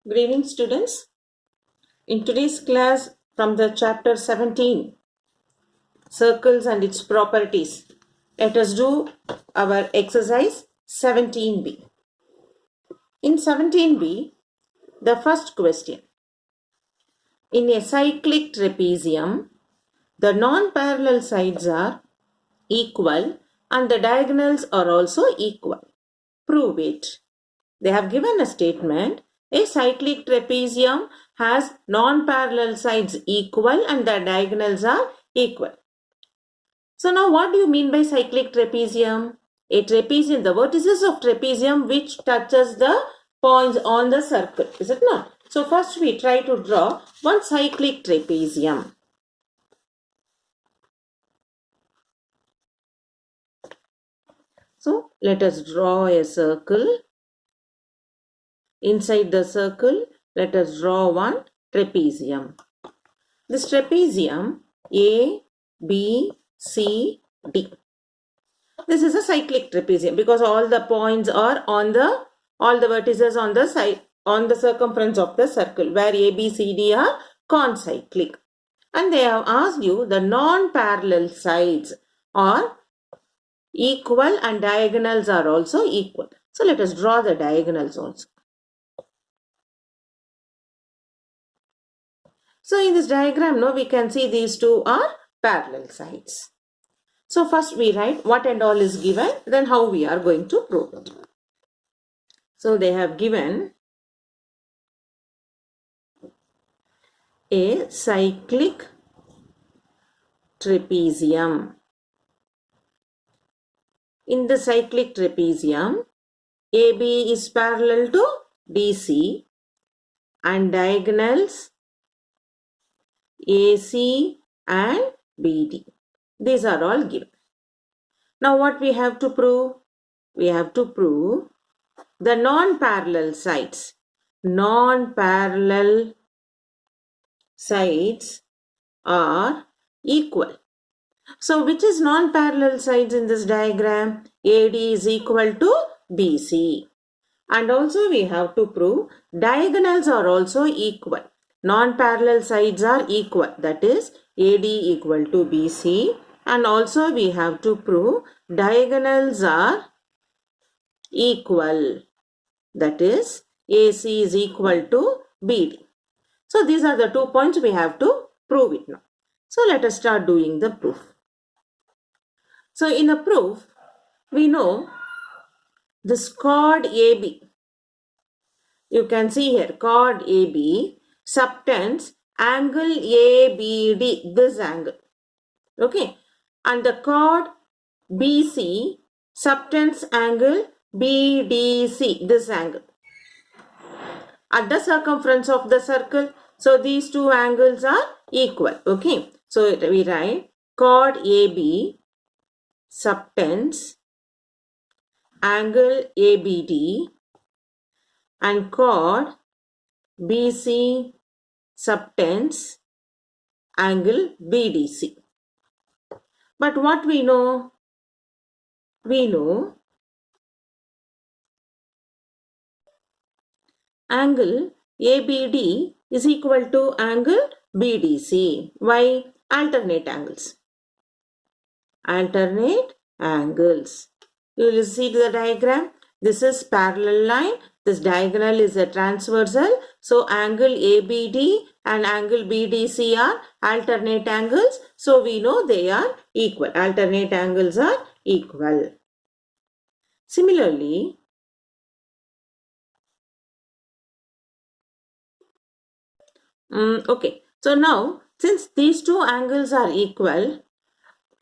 Good evening, students. In today's class, from the chapter 17, Circles and its properties, let us do our exercise 17b. In 17b, the first question. In a cyclic trapezium, the non-parallel sides are equal and the diagonals are also equal. Prove it. They have given a statement. A cyclic trapezium has non-parallel sides equal and the diagonals are equal. So now what do you mean by cyclic trapezium? A trapezium, the vertices of trapezium which touches the points on the circle, is it not? So first we try to draw one cyclic trapezium. So let us draw a circle. Inside the circle, let us draw one trapezium. This trapezium A, B, C, D. This is a cyclic trapezium because all the points are on all the vertices on the side, on the circumference of the circle, where A, B, C, D are concyclic. And they have asked you the non-parallel sides are equal and diagonals are also equal. So let us draw the diagonals also. So in this diagram, no, we can see these two are parallel sides. So first we write what and all is given, then how we are going to prove it. So they have given a cyclic trapezium. In the cyclic trapezium, AB is parallel to DC and diagonals AC and BD. These are all given. Now what we have to prove? We have to prove the non-parallel sides. Non-parallel sides are equal. So which is non-parallel sides in this diagram? AD is equal to BC. And also we have to prove diagonals are also equal. Non-parallel sides are equal. That is AD equal to BC. And also we have to prove diagonals are equal. That is AC is equal to BD. So these are the 2 points we have to prove it now. So let us start doing the proof. So in a proof, we know this chord AB. You can see here chord AB subtends angle ABD, this angle. Okay. And the chord BC subtends angle BDC, this angle. At the circumference of the circle. So these two angles are equal. Okay. So we write chord AB subtends angle ABD and chord BC subtends angle BDC. But what we know? We know angle ABD is equal to angle BDC. Why? Alternate angles. Alternate angles. You will see the diagram. This is parallel line. This diagonal is a transversal. So angle ABD and angle BDC are alternate angles. So we know they are equal. Alternate angles are equal. Similarly, okay. So now, since these two angles are equal,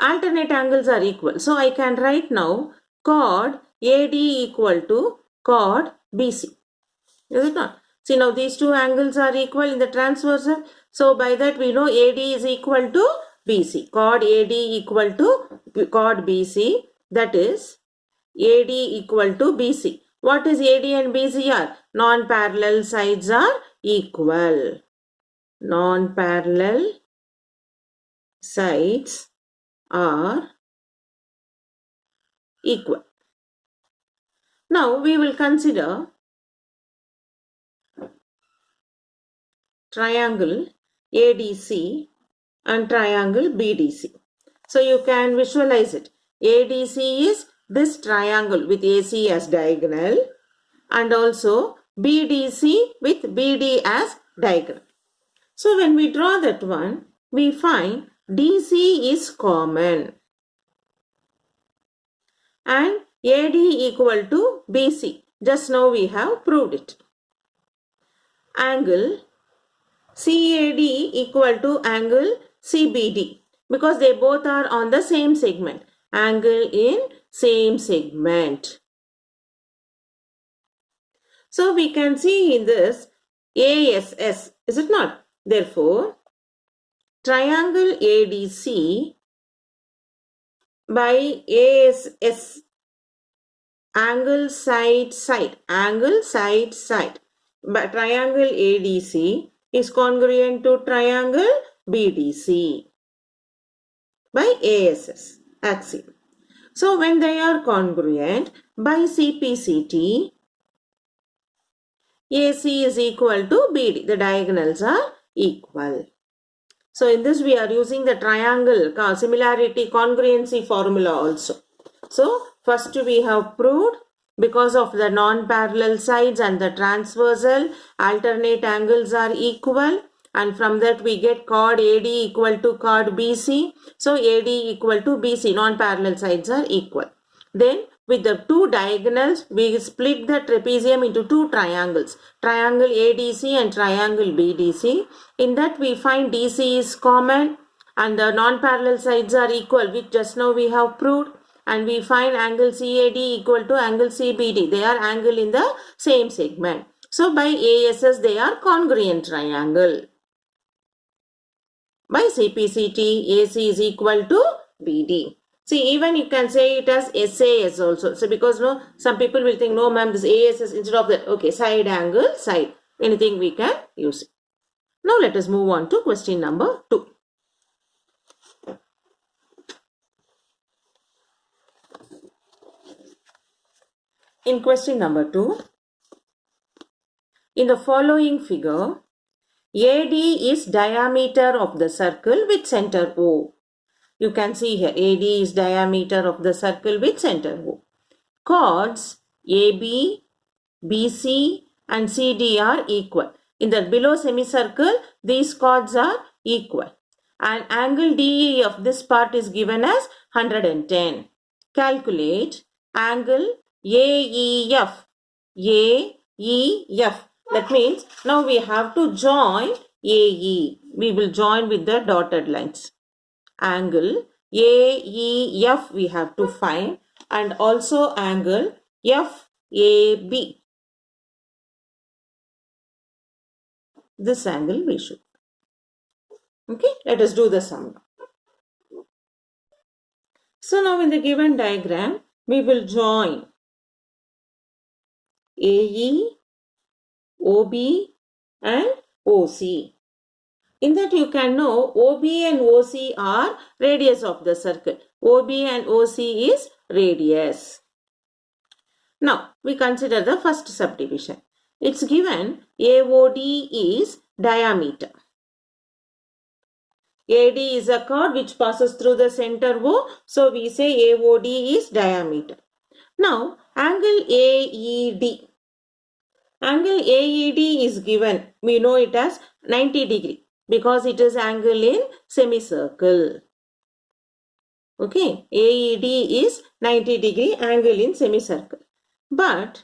alternate angles are equal. So I can write now chord AD equal to chord BC. Is it not? See, now these two angles are equal in the transversal. So by that we know AD is equal to BC. Chord AD equal to chord BC. That is AD equal to BC. What is AD and BC are? Non-parallel sides are equal. Non-parallel sides are equal. Now we will consider triangle ADC and triangle BDC. So you can visualize it. ADC is this triangle with AC as diagonal and also BDC with BD as diagonal. So when we draw that one, we find DC is common and AD equal to BC. Just now we have proved it. Angle CAD equal to angle CBD because they both are on the same segment. Angle in same segment. So we can see in this ASS, is it not? Therefore, triangle ADC by ASS, angle side side, but triangle ADC is congruent to triangle BDC by ASS axiom. So when they are congruent by CPCT, AC is equal to BD. The diagonals are equal. So in this we are using the triangle similarity congruency formula also. So first we have proved because of the non-parallel sides and the transversal alternate angles are equal, and from that we get chord AD equal to chord BC. So AD equal to BC, non-parallel sides are equal. Then with the two diagonals, we split the trapezium into two triangles, triangle ADC and triangle BDC. In that we find DC is common and the non-parallel sides are equal, which just now we have proved. And we find angle CAD equal to angle CBD. They are angle in the same segment. So by ASS they are congruent triangle. By CPCT, AC is equal to BD. See, even you can say it as SAS also. So because no, some people will think, no ma'am, this ASS instead of that. Okay, side angle, side. Anything we can use it. Now let us move on to question number 2. In question number 2, in the following figure, AD is diameter of the circle with center O. You can see here AD is diameter of the circle with center O. Chords AB, BC and CD are equal. In the below semicircle, these chords are equal. And angle DE of this part is given as 110. Calculate angle AEF. AEF. That means now we have to join AE. We will join with the dotted lines. Angle AEF we have to find, and also angle FAB. This angle we should. Okay, let us do the sum. So now in the given diagram, we will join AE, OB and OC. In that you can know OB and OC are radius of the circle. OB and OC is radius. Now we consider the first subdivision. It's given AOD is diameter. AD is a chord which passes through the center O. So we say AOD is diameter. Now angle AED. Angle AED is given. We know it as 90 degree because it is angle in semicircle. Okay, AED is 90 degree angle in semicircle. But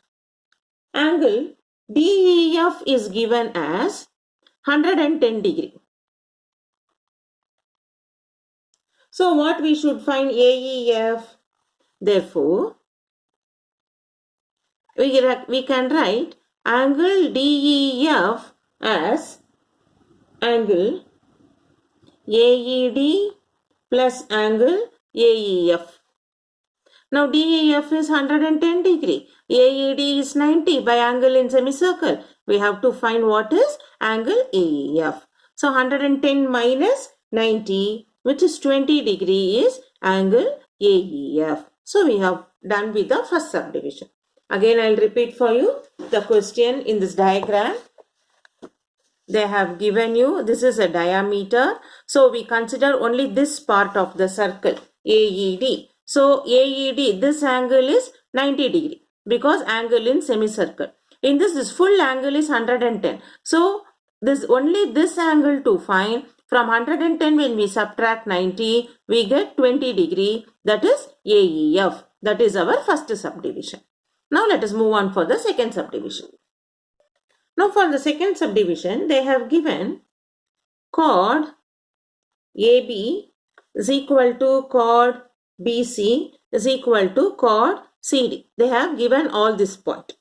angle DEF is given as 110 degree. So what we should find AEF? Therefore, we can write angle DEF as angle AED plus angle AEF. Now DEF is 110 degree. AED is 90 by angle in semicircle. We have to find what is angle AEF. So 110 minus 90, which is 20 degree, is angle AEF. So we have done with the first subdivision. Again I will repeat for you the question in this diagram. they have given you, this is a diameter. So we consider only this part of the circle, AED. So AED, this angle is 90 degree because angle in semicircle. In this full angle is 110. So this only this angle to find. From 110 when we subtract 90, we get 20 degree, that is AEF. That is our first subdivision. Now let us move on for the second subdivision. Now for the second subdivision, they have given chord AB is equal to chord BC is equal to chord CD. They have given all this point.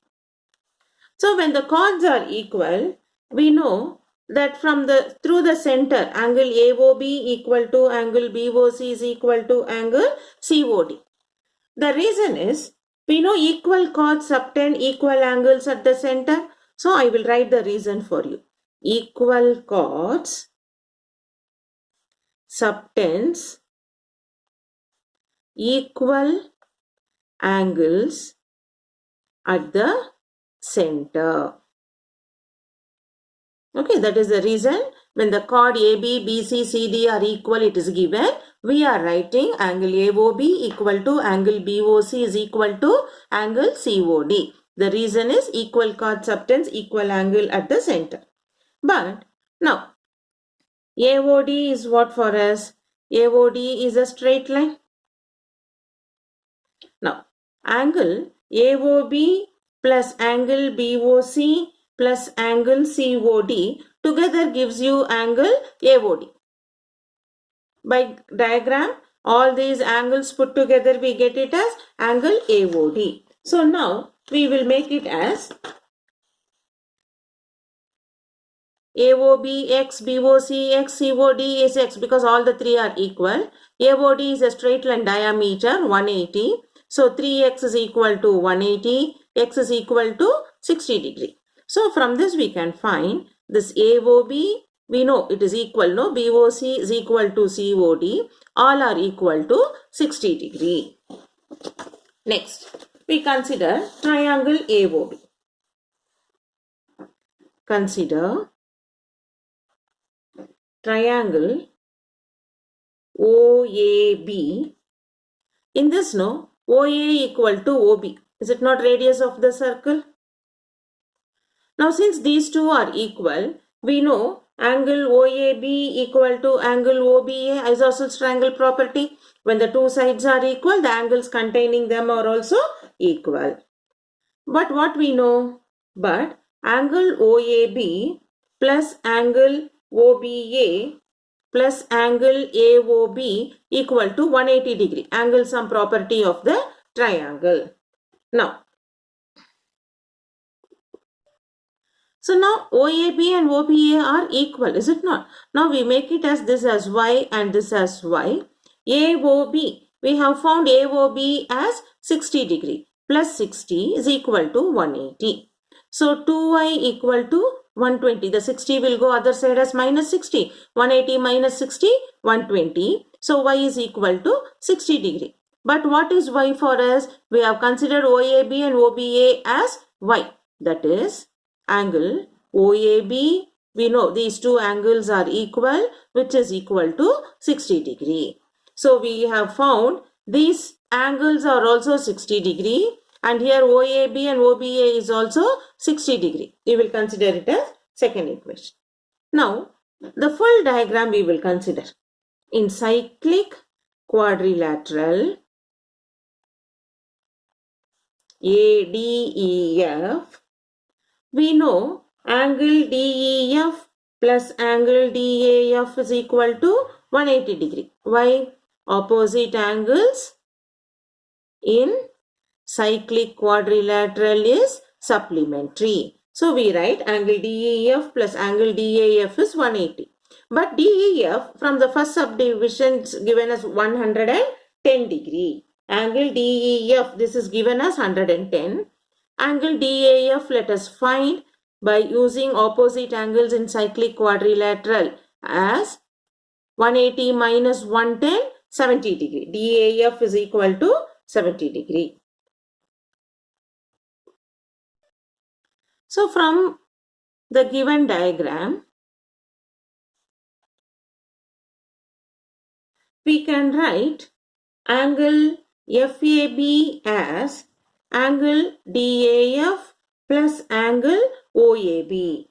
So when the chords are equal, we know that from through the center, angle AOB equal to angle BOC is equal to angle COD. The reason is, we know equal chords subtend equal angles at the center. So I will write the reason for you. Equal chords subtends equal angles at the center. Okay, that is the reason when the chord AB, BC, CD are equal, it is given. We are writing angle AOB equal to angle BOC is equal to angle COD. The reason is equal chord subtends equal angle at the center. But now, AOD is what for us? AOD is a straight line. Now, angle AOB plus angle BOC plus angle COD together gives you angle AOD. By diagram, all these angles put together, we get it as angle AOD. So now we will make it as AOB x, BOC x, COD is x because all the three are equal. AOD is a straight line diameter 180. So 3x is equal to 180, x is equal to 60 degree. So from this we can find this AOB, we know it is equal, no? BOC is equal to COD, all are equal to 60 degree. Next, we consider triangle AOB. Consider triangle OAB. In this, no, OA equal to OB. Is it not radius of the circle? Now, since these two are equal, we know angle OAB equal to angle OBA, isosceles triangle property. When the two sides are equal, the angles containing them are also equal. But what we know? But angle OAB plus angle OBA plus angle AOB equal to 180 degree. Angle sum property of the triangle. Now, so now OAB and OBA are equal, is it not? Now we make it as this as Y and this as Y. AOB, we have found AOB as 60 degree plus 60 is equal to 180. So 2Y equal to 120. The 60 will go other side as minus 60. 180 minus 60, 120. So Y is equal to 60 degree. But what is Y for us? We have considered OAB and OBA as Y. That is angle OAB. We know these two angles are equal, which is equal to 60 degree. So we have found these angles are also 60 degree. And here OAB and OBA is also 60 degree. We will consider it as second equation. Now, the full diagram we will consider. In cyclic quadrilateral ADEF, we know angle DEF plus angle DAF is equal to 180 degree. Why? Opposite angles in cyclic quadrilateral is supplementary. So we write angle DEF plus angle DAF is 180. But DEF from the first subdivision is given as 110 degree. Angle DEF, this is given as 110. Angle DAF let us find by using opposite angles in cyclic quadrilateral as 180 minus 110, 70 degree. DAF is equal to 70 degree. So from the given diagram, we can write angle FAB as angle DAF plus angle OAB.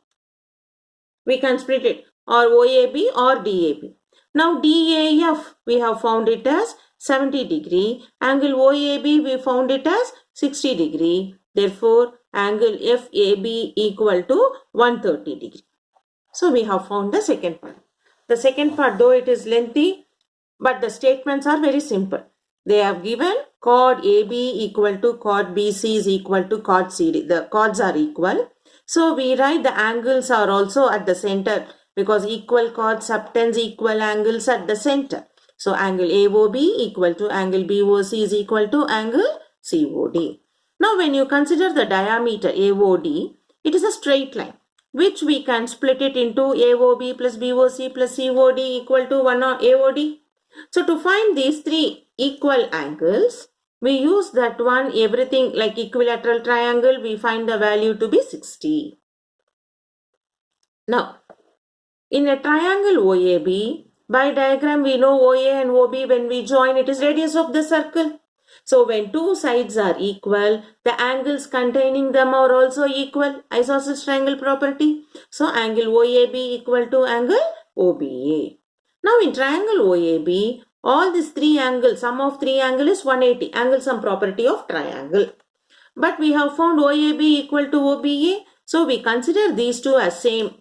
We can split it or OAB or DAB. Now DAF we have found it as 70 degree. Angle OAB we found it as 60 degree. Therefore, angle FAB equal to 130 degree. So we have found the second part. The second part, though it is lengthy, but the statements are very simple. They have given chord AB equal to chord BC is equal to chord CD. The chords are equal. So we write the angles are also at the center because equal chords subtends equal angles at the center. So angle AOB equal to angle BOC is equal to angle COD. Now when you consider the diameter AOD, it is a straight line which we can split it into AOB plus BOC plus COD equal to 1 AOD. So to find these three equal angles, we use that one, everything like equilateral triangle, we find the value to be 60. Now, in a triangle OAB, by diagram we know OA and OB, when we join it is radius of the circle. So when two sides are equal, the angles containing them are also equal, isosceles triangle property. So angle OAB equal to angle OBA. Now in triangle OAB, all these three angles, sum of three angles is 180, angle sum property of triangle. But we have found OAB equal to OBA, so we consider these two as same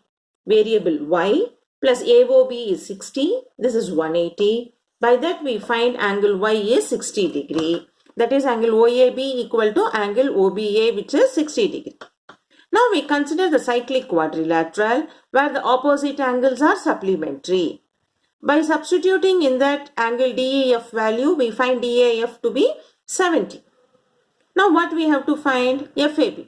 variable y plus AOB is 60, this is 180. By that we find angle y is 60 degree. That is angle OAB equal to angle OBA, which is 60 degree. Now we consider the cyclic quadrilateral where the opposite angles are supplementary. By substituting in that angle DAF value, we find DAF to be 70. Now what we have to find? FAB.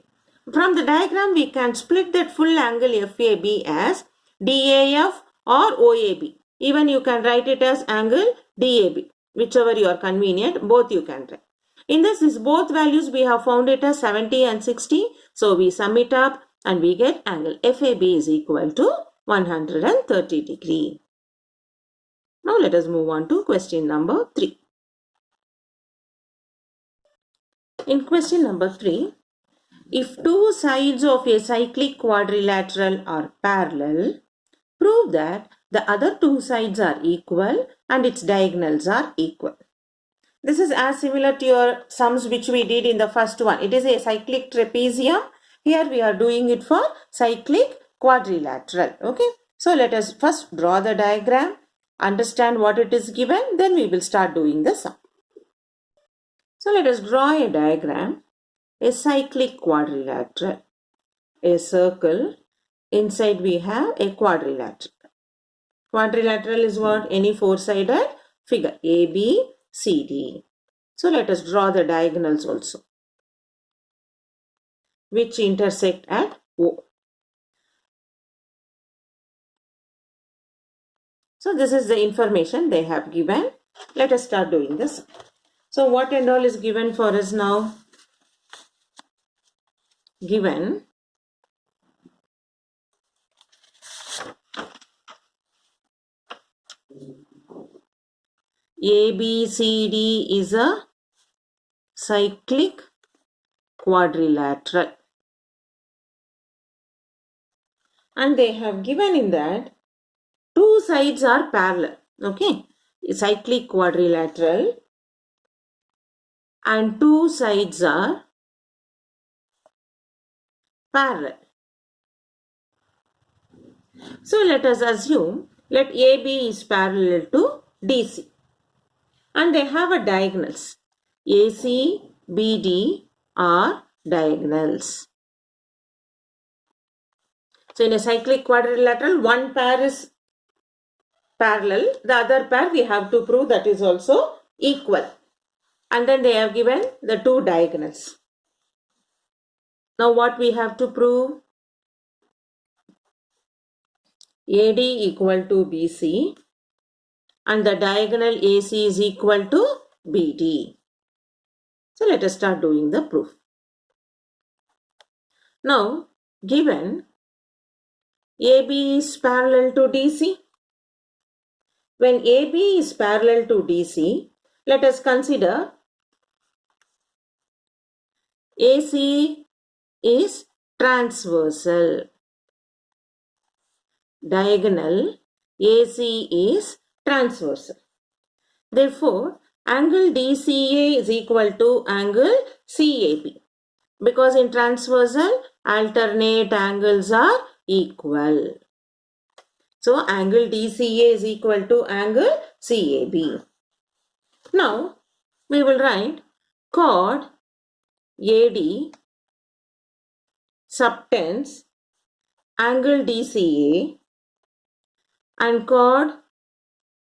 From the diagram, we can split that full angle FAB as DAF or OAB. Even you can write it as angle DAB, whichever you are convenient, both you can write. In this both values we have found it as 70 and 60. So we sum it up and we get angle FAB is equal to 130 degree. Now let us move on to question number 3. In question number 3, if two sides of a cyclic quadrilateral are parallel, prove that the other two sides are equal and its diagonals are equal. This is as similar to your sums which we did in the first one. It is a cyclic trapezium. Here we are doing it for cyclic quadrilateral. Okay. So let us first draw the diagram, understand what it is given, then we will start doing the sum. So let us draw a diagram, a cyclic quadrilateral, a circle, inside we have a quadrilateral. Quadrilateral is what? Any four-sided figure, A, B, C, D. So let us draw the diagonals also, which intersect at O. So this is the information they have given. Let us start doing this. So what and all is given for us now? Given ABCD is a cyclic quadrilateral. And they have given in that two sides are parallel. Okay. A cyclic quadrilateral and two sides are parallel. So let us assume let AB is parallel to DC. And they have a diagonals. AC, BD are diagonals. So in a cyclic quadrilateral, one pair is parallel. The other pair we have to prove that is also equal. And then they have given the two diagonals. Now what we have to prove? AD equal to BC. And the diagonal AC is equal to BD. So let us start doing the proof. Now, given AB is parallel to DC, when AB is parallel to DC, let us consider AC is transversal. Diagonal AC is transversal. Therefore, angle DCA is equal to angle CAB. Because in transversal, alternate angles are equal. So, angle DCA is equal to angle CAB. Now, we will write chord AD subtends angle DCA and chord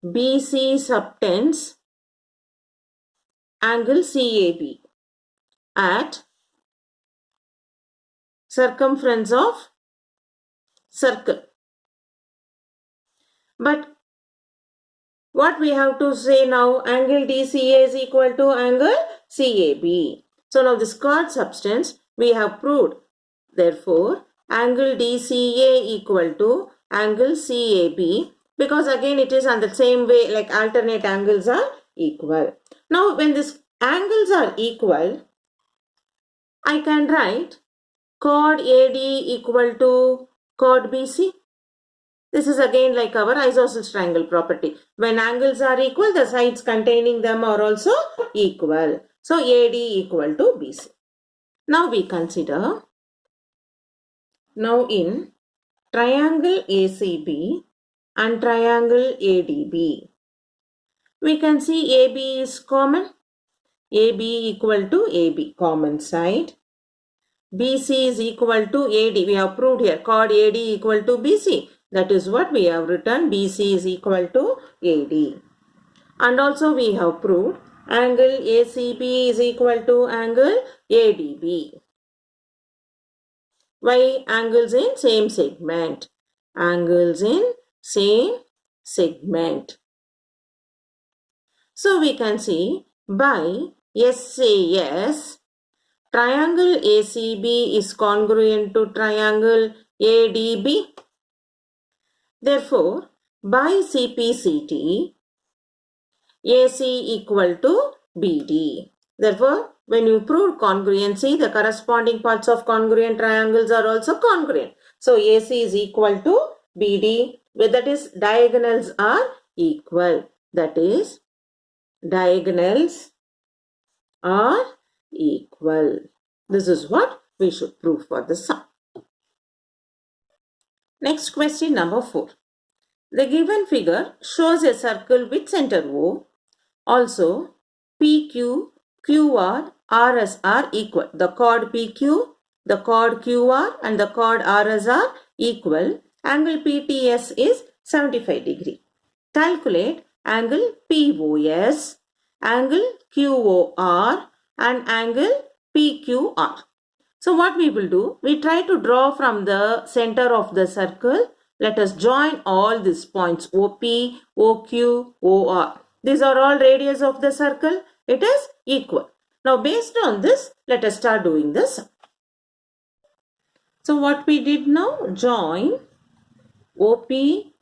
BC subtends angle CAB at circumference of circle. But what we have to say now, angle DCA is equal to angle CAB. So now this chord subtends we have proved. Therefore, angle DCA equal to angle CAB, because again it is on the same way, like alternate angles are equal. Now when these angles are equal, I can write chord AD equal to chord BC. This is again like our isosceles triangle property. When angles are equal, the sides containing them are also equal. So AD equal to BC. Now we consider, now in triangle ACB and triangle ADB, we can see AB is common. AB equal to AB, common side. BC is equal to AD. We have proved here chord AD equal to BC. That is what we have written. BC is equal to AD. And also we have proved angle ACB is equal to angle ADB. Why? Angles in same segment. Angles in same segment. So we can see by SAS, triangle ACB is congruent to triangle ADB. Therefore, by CPCT, AC equal to BD. Therefore, when you prove congruency, the corresponding parts of congruent triangles are also congruent. So, AC is equal to BD, that is diagonals are equal. That is, diagonals are equal. This is what we should prove for the sum. Next question number 4. The given figure shows a circle with center O. Also, PQ, QR, RS are equal. The chord PQ, the chord QR and the chord RS are equal. Angle PTS is 75 degree. Calculate angle POS, angle QOR and angle PQR. So what we will do, we try to draw from the center of the circle. Let us join all these points OP, OQ, OR. These are all radius of the circle. It is equal. Now based on this, let us start doing this. So what we did now, join OP,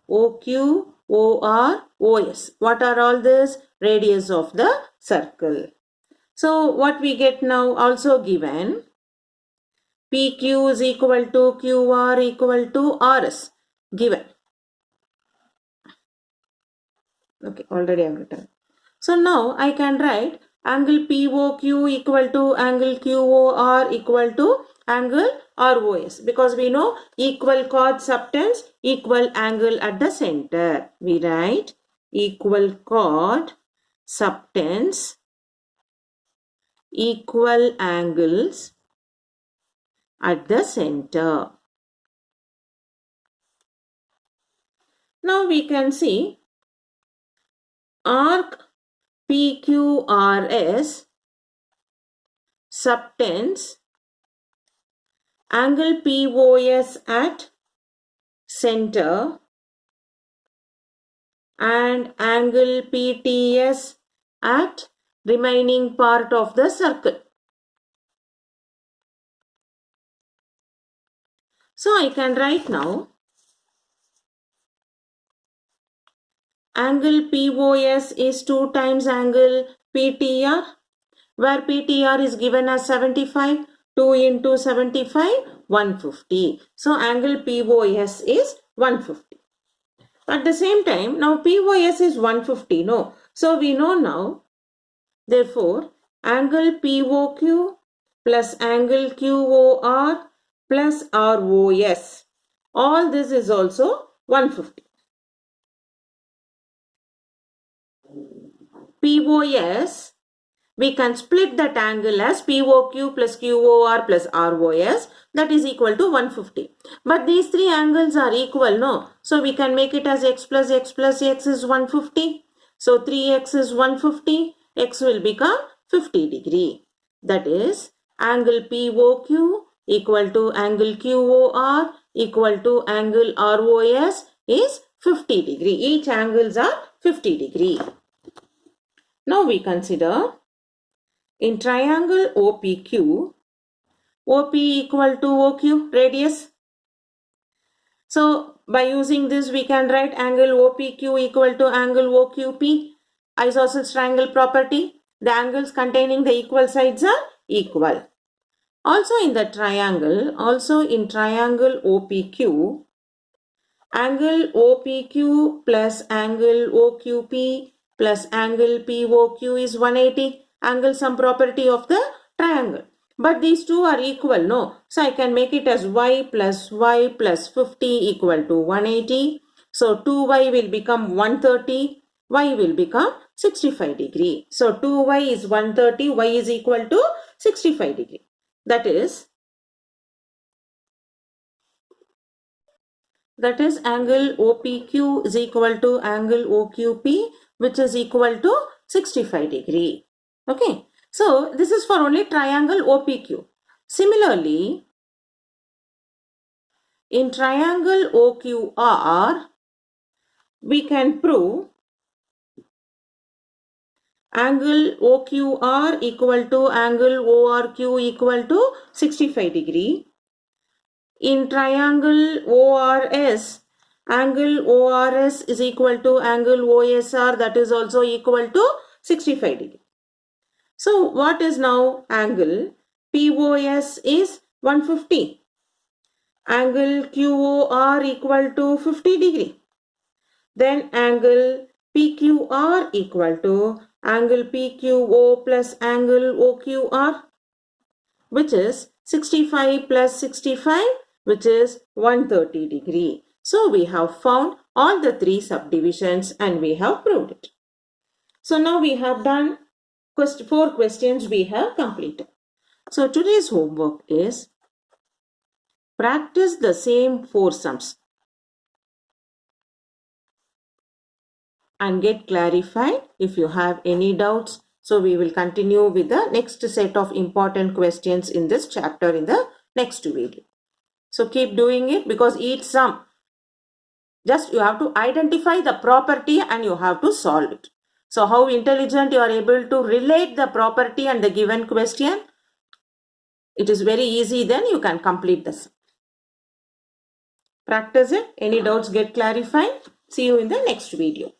OQ, OR, OS. What are all this? Radius of the circle. So what we get now, also given PQ is equal to QR equal to RS, given. Okay, already I have written. So now I can write angle POQ equal to angle QOR equal to angle ROS, because we know equal chord subtends equal angle at the center. We write equal chord subtends equal angles at the center. Now we can see arc PQRS subtends angle POS at center and angle PTS at remaining part of the circle. So I can write now angle POS is 2 times angle PTR, where PTR is given as 75, 2 into 75, 150. So angle POS is 150. At the same time, now POS is 150, no. So we know now, therefore, angle POQ plus angle QOR plus ROS. All this is also 150. POS, we can split that angle as POQ plus QOR plus ROS, that is equal to 150. But these three angles are equal, no? So we can make it as x plus x plus x is 150. So 3x is 150. X will become 50 degree. That is angle POQ equal to angle QOR equal to angle ROS is 50 degree. Each angles are 50 degree. Now we consider in triangle OPQ, OP equal to OQ radius. So by using this we can write angle OPQ equal to angle OQP. Isosceles triangle property. The angles containing the equal sides are equal. Also in triangle OPQ, angle OPQ plus angle OQP plus angle POQ is 180. Angle sum property of the triangle. But these two are equal, no? So I can make it as y plus 50 equal to 180. So 2y will become 130. Y will become 65 degree. So 2y is 130. Y is equal to 65 degree. That is angle OPQ is equal to angle OQP, which is equal to 65 degree. Okay. So this is for only triangle OPQ. Similarly, in triangle OQR, we can prove angle OQR equal to angle ORQ equal to 65 degree. In triangle ORS, angle ORS is equal to angle OSR, that is also equal to 65 degree. So what is now angle? POS is 150. Angle QOR equal to 50 degree. Then angle PQR equal to angle PQO plus angle OQR, which is 65 plus 65, which is 130 degree. So we have found all the three subdivisions and we have proved it. So now we have done 4 questions we have completed. So today's homework is practice the same 4 sums and get clarified if you have any doubts. So we will continue with the next set of important questions in this chapter in the next video. So keep doing it, because each sum, just you have to identify the property and you have to solve it. So how intelligent you are able to relate the property and the given question, it is very easy, then you can complete this. Practice it. Any doubts get clarified. See you in the next video.